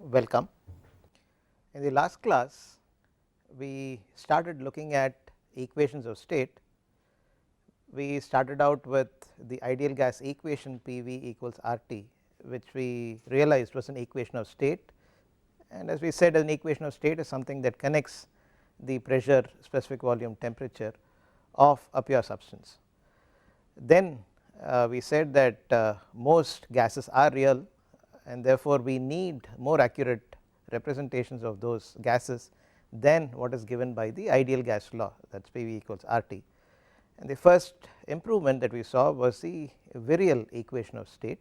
Welcome. In the last class we started looking at equations of state. We started out with the ideal gas equation PV equals RT, which we realized was an equation of state, and as we said, an equation of state is something that connects the pressure, specific volume, temperature of a pure substance. Then we said that most gases are real, and therefore we need more accurate representations of those gases than what is given by the ideal gas law, that is PV equals RT. And the first improvement that we saw was the virial equation of state,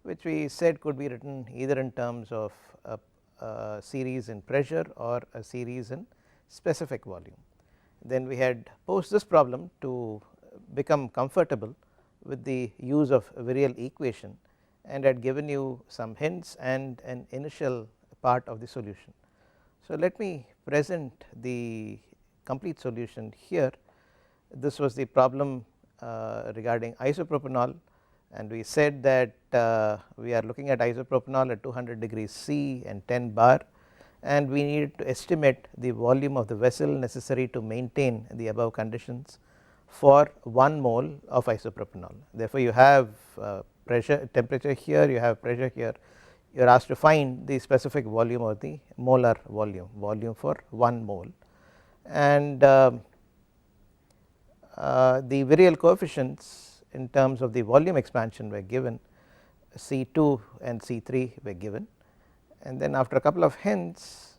which we said could be written either in terms of a series in pressure or a series in specific volume. Then we had posed this problem to become comfortable with the use of a virial equation and had given you some hints and an initial part of the solution. So let me present the complete solution here. This was the problem regarding isopropanol, and we said that we are looking at isopropanol at 200 degrees C and 10 bar, and we needed to estimate the volume of the vessel necessary to maintain the above conditions for 1 mole of isopropanol. Therefore, you have pressure, temperature here, you have pressure here, you are asked to find the specific volume or the molar volume for 1 mole, and the virial coefficients in terms of the volume expansion were given, C2 and C3 were given, and then after a couple of hints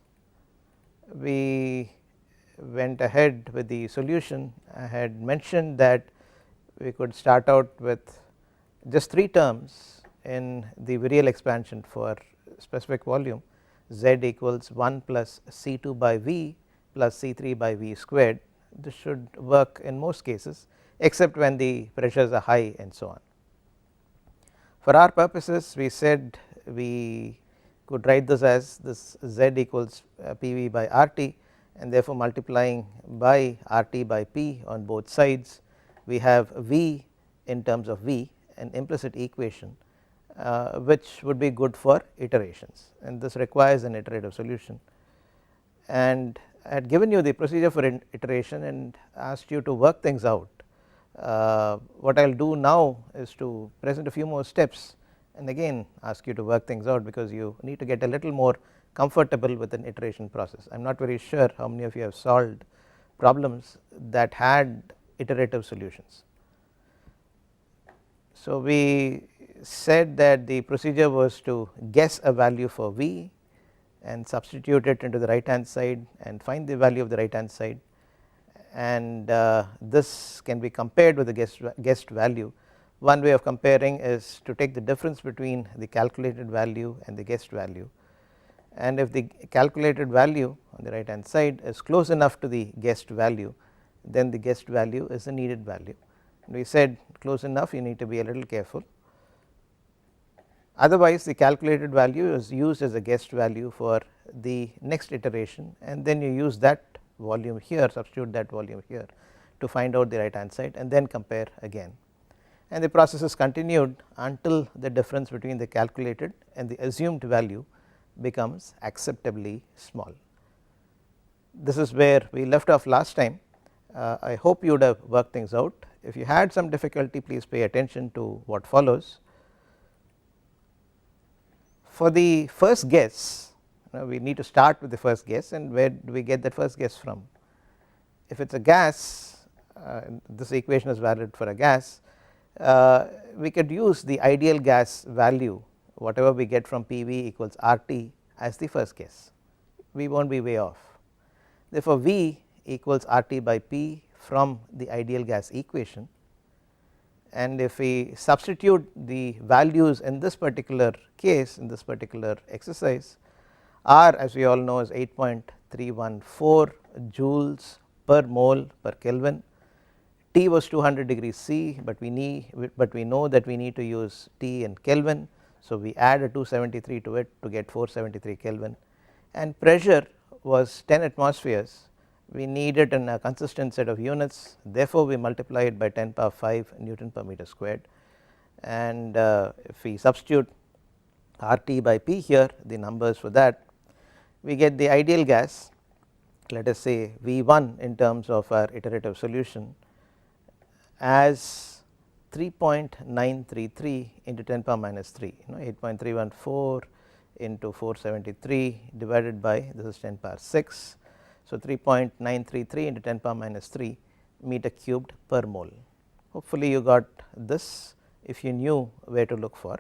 we went ahead with the solution. I had mentioned that we could start out with just 3 terms in the virial expansion for specific volume, Z equals 1 plus C2 by V plus C3 by V squared. This should work in most cases except when the pressures are high and so on. For our purposes, we said we could write this as this Z equals PV by RT, and therefore multiplying by RT by P on both sides, we have V in terms of V, an implicit equation which would be good for iterations, and this requires an iterative solution. And I had given you the procedure for iteration and asked you to work things out. What I will do now is to present a few more steps and again ask you to work things out, because you need to get a little more comfortable with an iteration process. I am not very sure how many of you have solved problems that had iterative solutions. So we said that the procedure was to guess a value for V and substitute it into the right hand side and find the value of the right hand side, and this can be compared with the guessed value. One way of comparing is to take the difference between the calculated value and the guessed value, and if the calculated value on the right hand side is close enough to the guessed value, then the guessed value is the needed value. And we said close enough, you need to be a little careful, otherwise the calculated value is used as a guessed value for the next iteration, and then you use that volume here, substitute that volume here to find out the right hand side and then compare again, and the process is continued until the difference between the calculated and the assumed value becomes acceptably small. This is where we left off last time. I hope you would have worked things out. If you had some difficulty, please pay attention to what follows. For the first guess, we need to start with the first guess, and where do we get that first guess from? If it is a gas, this equation is valid for a gas, we could use the ideal gas value, whatever we get from PV equals RT, as the first guess. We will not be way off. Therefore, V equals RT by P from the ideal gas equation, and if we substitute the values in this particular case, in this particular exercise, R, as we all know, is 8.314 joules per mole per Kelvin. T was 200 degrees C, but we know that we need to use T in Kelvin, so we add a 273 to it to get 473 Kelvin, and pressure was 10 atmospheres. We need it in a consistent set of units, therefore we multiply it by 10 power 5 Newton per meter squared, and if we substitute RT by P here, the numbers for that, we get the ideal gas, let us say V1 in terms of our iterative solution as 3.933 into 10 power minus 3, 8.314 into 473 divided by, this is 10 power 6. So, 3.933 into 10 power minus 3 meter cubed per mole. Hopefully, you got this if you knew where to look for.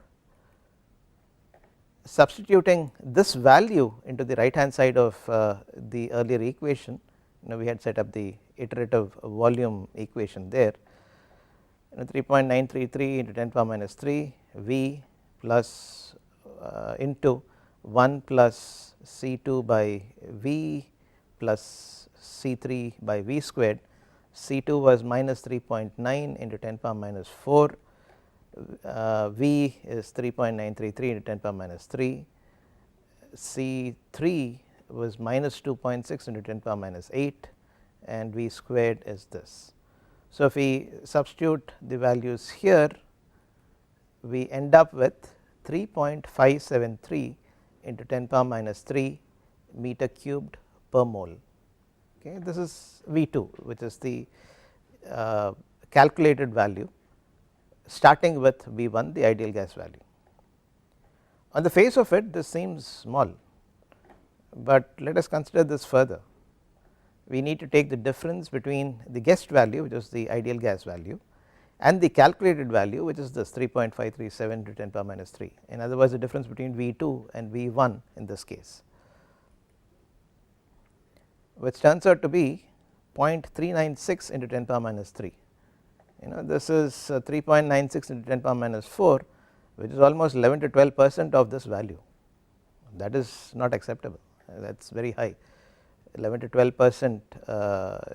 Substituting this value into the right hand side of the earlier equation, we had set up the iterative volume equation there, 3.933 into 10 power minus 3 V plus into 1 plus C2 by V plus C3 by V squared. C2 was minus 3.9 into 10 power minus 4, V is 3.933 into 10 power minus 3, C3 was minus 2.6 into 10 power minus 8, and V squared is this. So, if we substitute the values here, we end up with 3.573 into 10 power minus 3 meter cubed per mole. Okay. This is V2, which is the calculated value starting with V1, the ideal gas value. On the face of it, this seems small, but let us consider this further. We need to take the difference between the guessed value, which is the ideal gas value, and the calculated value, which is this 3.537 to 10 power minus 3. In other words, the difference between V2 and V1 in this case, which turns out to be 0.396 into 10 power minus 3. This is 3.96 into 10 power minus 4, which is almost 11 to 12% of this value. That is not acceptable, that is very high. 11 to 12%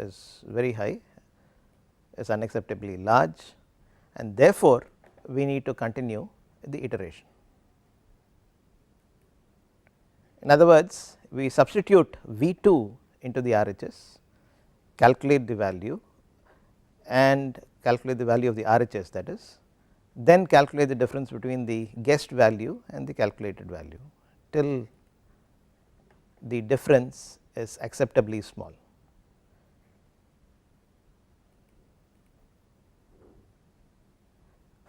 is very high, is unacceptably large, and therefore, we need to continue the iteration. In other words, we substitute V2 into the RHS, calculate the value and calculate the value of the RHS, that is, then calculate the difference between the guessed value and the calculated value till the difference is acceptably small.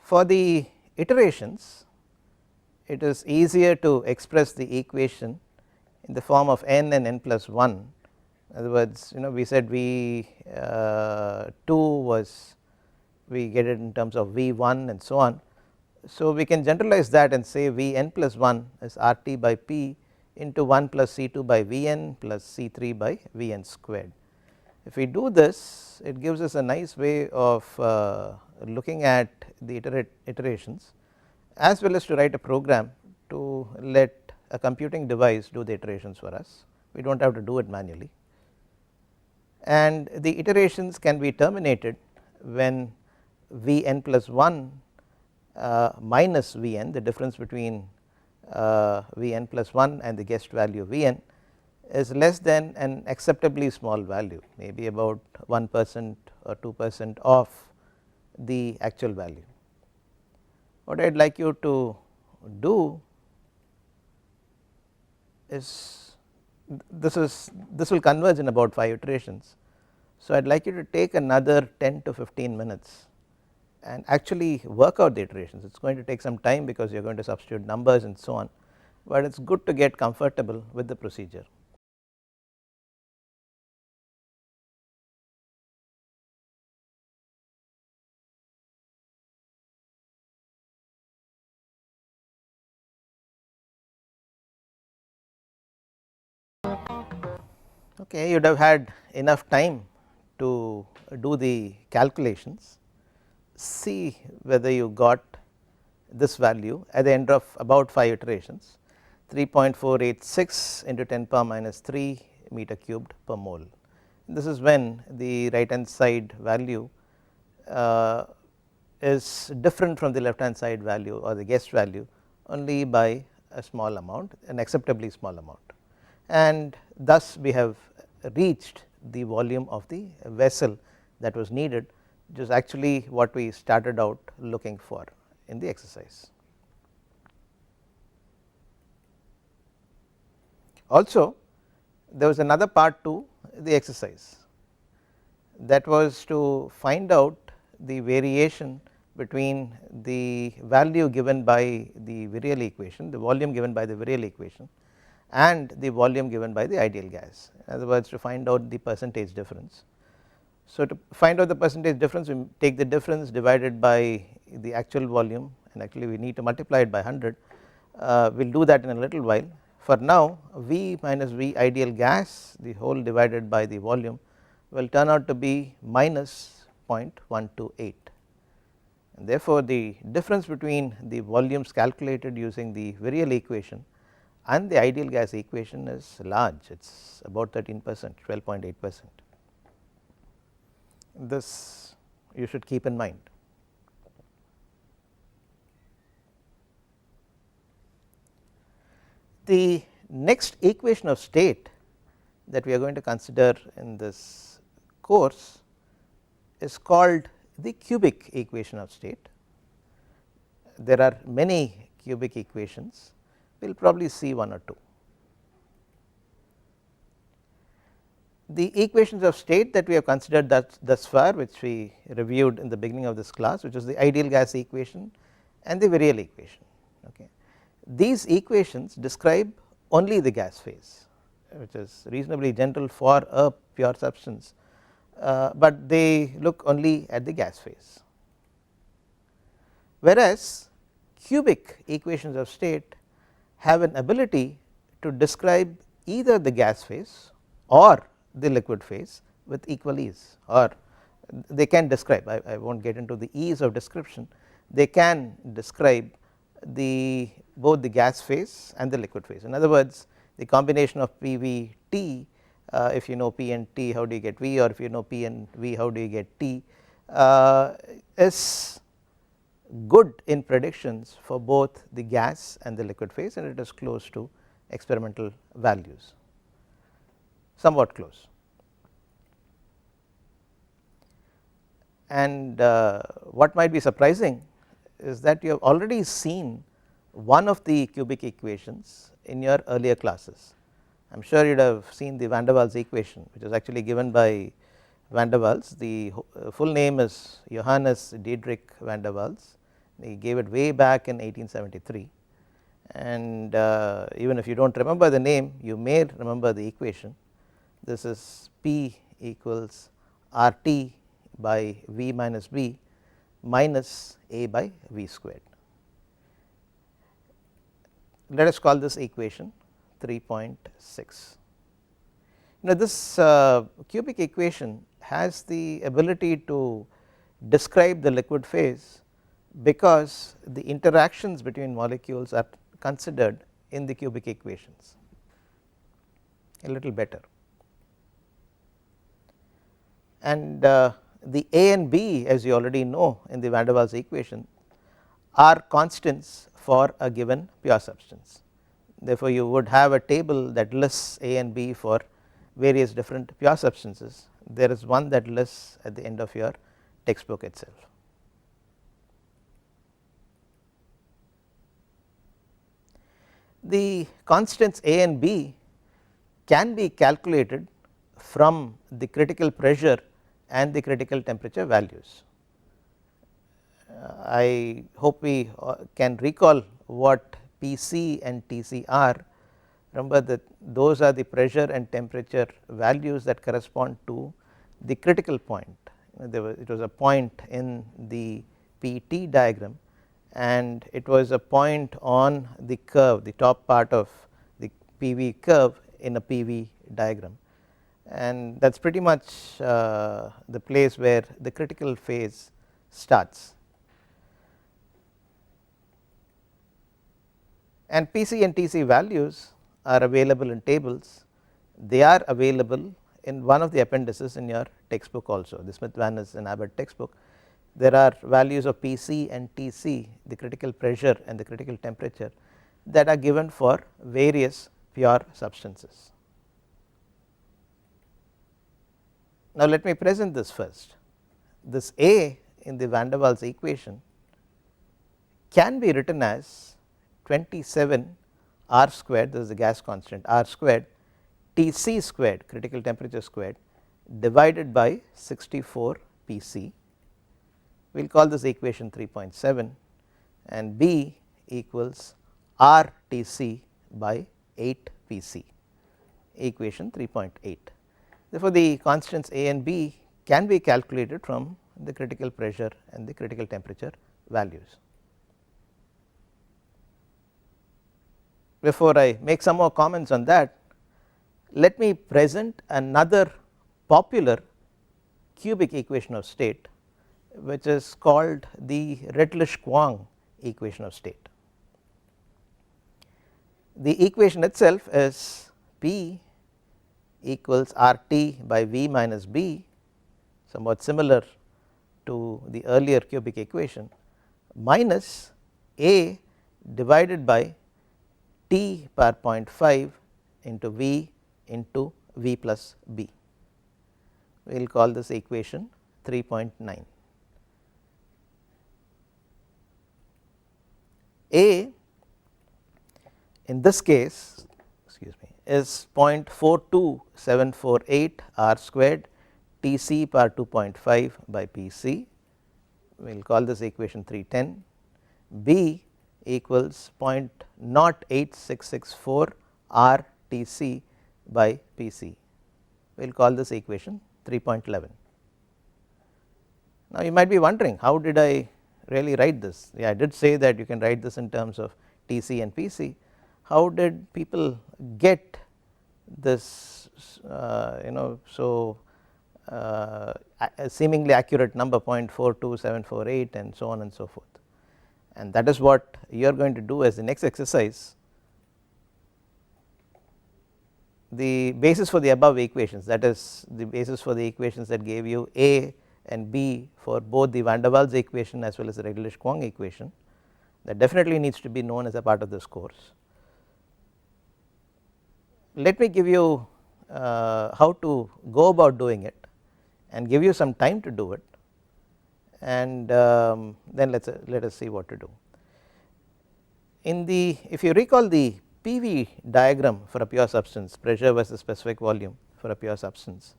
For the iterations, it is easier to express the equation in the form of n and n plus 1. In other words, we said V2 was, we get it in terms of V1 and so on. So, we can generalize that and say Vn plus 1 is RT by P into 1 plus C2 by Vn plus C3 by Vn squared. If we do this, it gives us a nice way of looking at the iterations, as well as to write a program to let a computing device do the iterations for us. We do not have to do it manually, and the iterations can be terminated when Vn plus 1 minus Vn, the difference between Vn plus 1 and the guessed value Vn, is less than an acceptably small value, maybe about 1% or 2% of the actual value. What I would like you to do is, this will converge in about 5 iterations. So, I would like you to take another 10 to 15 minutes and actually work out the iterations. It is going to take some time because you are going to substitute numbers and so on, but it is good to get comfortable with the procedure. Okay, you would have had enough time to do the calculations, see whether you got this value at the end of about 5 iterations, 3.486 into 10 power minus 3 meter cubed per mole. This is when the right hand side value is different from the left hand side value or the guessed value only by a small amount, an acceptably small amount, and thus we have reached the volume of the vessel that was needed, which is actually what we started out looking for in the exercise. Also there was another part to the exercise, that was to find out the variation between the value given by the virial equation, the volume given by the virial equation, and the volume given by the ideal gas. In other words, to find out the percentage difference. So to find out the percentage difference, we take the difference divided by the actual volume, and actually we need to multiply it by 100. We will do that in a little while. For now, V minus V ideal gas, the whole divided by the volume, will turn out to be minus 0.128, and therefore the difference between the volumes calculated using the virial equation and the ideal gas equation is large, it is about 13%, 12.8%. This you should keep in mind. The next equation of state that we are going to consider in this course is called the cubic equation of state. There are many cubic equations, we will probably see one or two. The equations of state that we have considered thus far, which we reviewed in the beginning of this class, which is the ideal gas equation and the virial equation. Okay. These equations describe only the gas phase, which is reasonably general for a pure substance, but they look only at the gas phase, whereas cubic equations of state have an ability to describe either the gas phase or the liquid phase with equal ease, or they can describe, I will not get into the ease of description, they can describe both the gas phase and the liquid phase. In other words, the combination of P V T, if you know P and T, how do you get V, or if you know P and V, how do you get T, is good in predictions for both the gas and the liquid phase, and it is close to experimental values, somewhat close. And what might be surprising is that you have already seen one of the cubic equations in your earlier classes. I am sure you would have seen the van der Waals equation, which is actually given by van der Waals. The full name is Johannes Diedrich van der Waals. He gave it way back in 1873, and even if you do not remember the name, you may remember the equation. This is P equals RT by V minus B minus A by V squared. Let us call this equation 3.6. Now this cubic equation has the ability to describe the liquid phase because the interactions between molecules are considered in the cubic equations a little better, and the A and B, as you already know in the van der Waals equation, are constants for a given pure substance. Therefore, you would have a table that lists A and B for various different pure substances. There is one that lists at the end of your textbook itself. The constants A and B can be calculated from the critical pressure and the critical temperature values. I hope we can recall what Pc and Tc are. Remember that those are the pressure and temperature values that correspond to the critical point. It was a point in the PT diagram, and it was a point on the curve, the top part of the PV curve in a PV diagram, and that is pretty much the place where the critical phase starts. And Pc and Tc values are available in tables. They are available in one of the appendices in your textbook also, the Smith, Vannes and Abbott textbook. There are values of Pc and Tc, the critical pressure and the critical temperature, that are given for various pure substances. Now let me present this first. This A in the van der Waals equation can be written as 27 R squared, this is the gas constant, R squared Tc squared, critical temperature squared, divided by 64 Pc. We will call this equation 3.7, and B equals R Tc by 8 Pc, equation 3.8. Therefore, the constants A and B can be calculated from the critical pressure and the critical temperature values. Before I make some more comments on that, let me present another popular cubic equation of state, which is called the Redlich-Kwong equation of state. The equation itself is P equals RT by V minus B, somewhat similar to the earlier cubic equation, minus A divided by T per 0.5 into V into V plus B. We will call this equation 3.9. A in this case, excuse me, is 0.42748 R squared Tc per 2.5 by Pc. We will call this equation 310. B equals 0.08664 R Tc by Pc. We will call this equation 3.11. Now, you might be wondering, how did I really write this? Yeah, I did say that you can write this in terms of Tc and Pc. How did people get this so seemingly accurate number 0.42748 and so on and so forth? And that is what you are going to do as the next exercise. The basis for the above equations, that is the basis for the equations that gave you A and B for both the van der Waals equation as well as the Redlich-Kwong equation, that definitely needs to be known as a part of this course. Let me give you how to go about doing it and give you some time to do it, and then let us see what to do. In the, if you recall the PV diagram for a pure substance, pressure versus specific volume for a pure substance,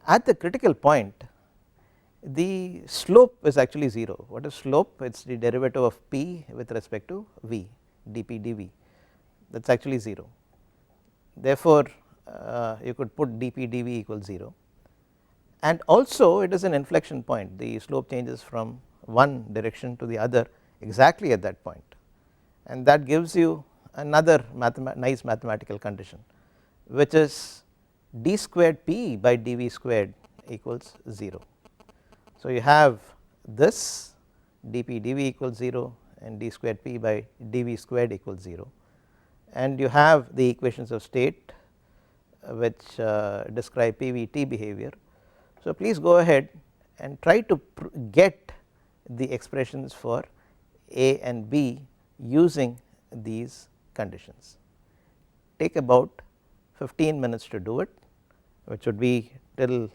at the critical point the slope is actually 0. What is slope? It is the derivative of P with respect to V, dP dV, that is actually 0. Therefore, you could put dP dV equals 0, and also it is an inflection point. The slope changes from one direction to the other exactly at that point, and that gives you another nice mathematical condition, which is d squared P by dV squared equals 0. So, you have this dP dV equals 0 and d squared P by dV squared equals 0, and you have the equations of state which describe PV-T behavior. So, please go ahead and try to get the expressions for A and B using these conditions. Take about 15 minutes to do it, which would be till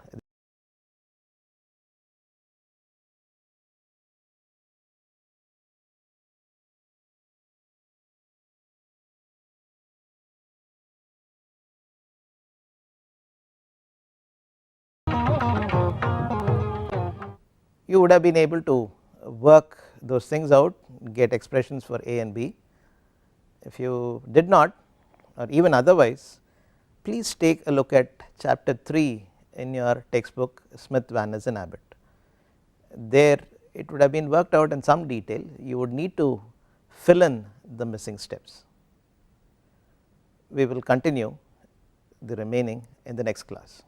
you would have been able to work those things out, get expressions for A and B. If you did not, or even otherwise, please take a look at chapter 3 in your textbook Smith, Van Ness and Abbott. There it would have been worked out in some detail. You would need to fill in the missing steps. We will continue the remaining in the next class.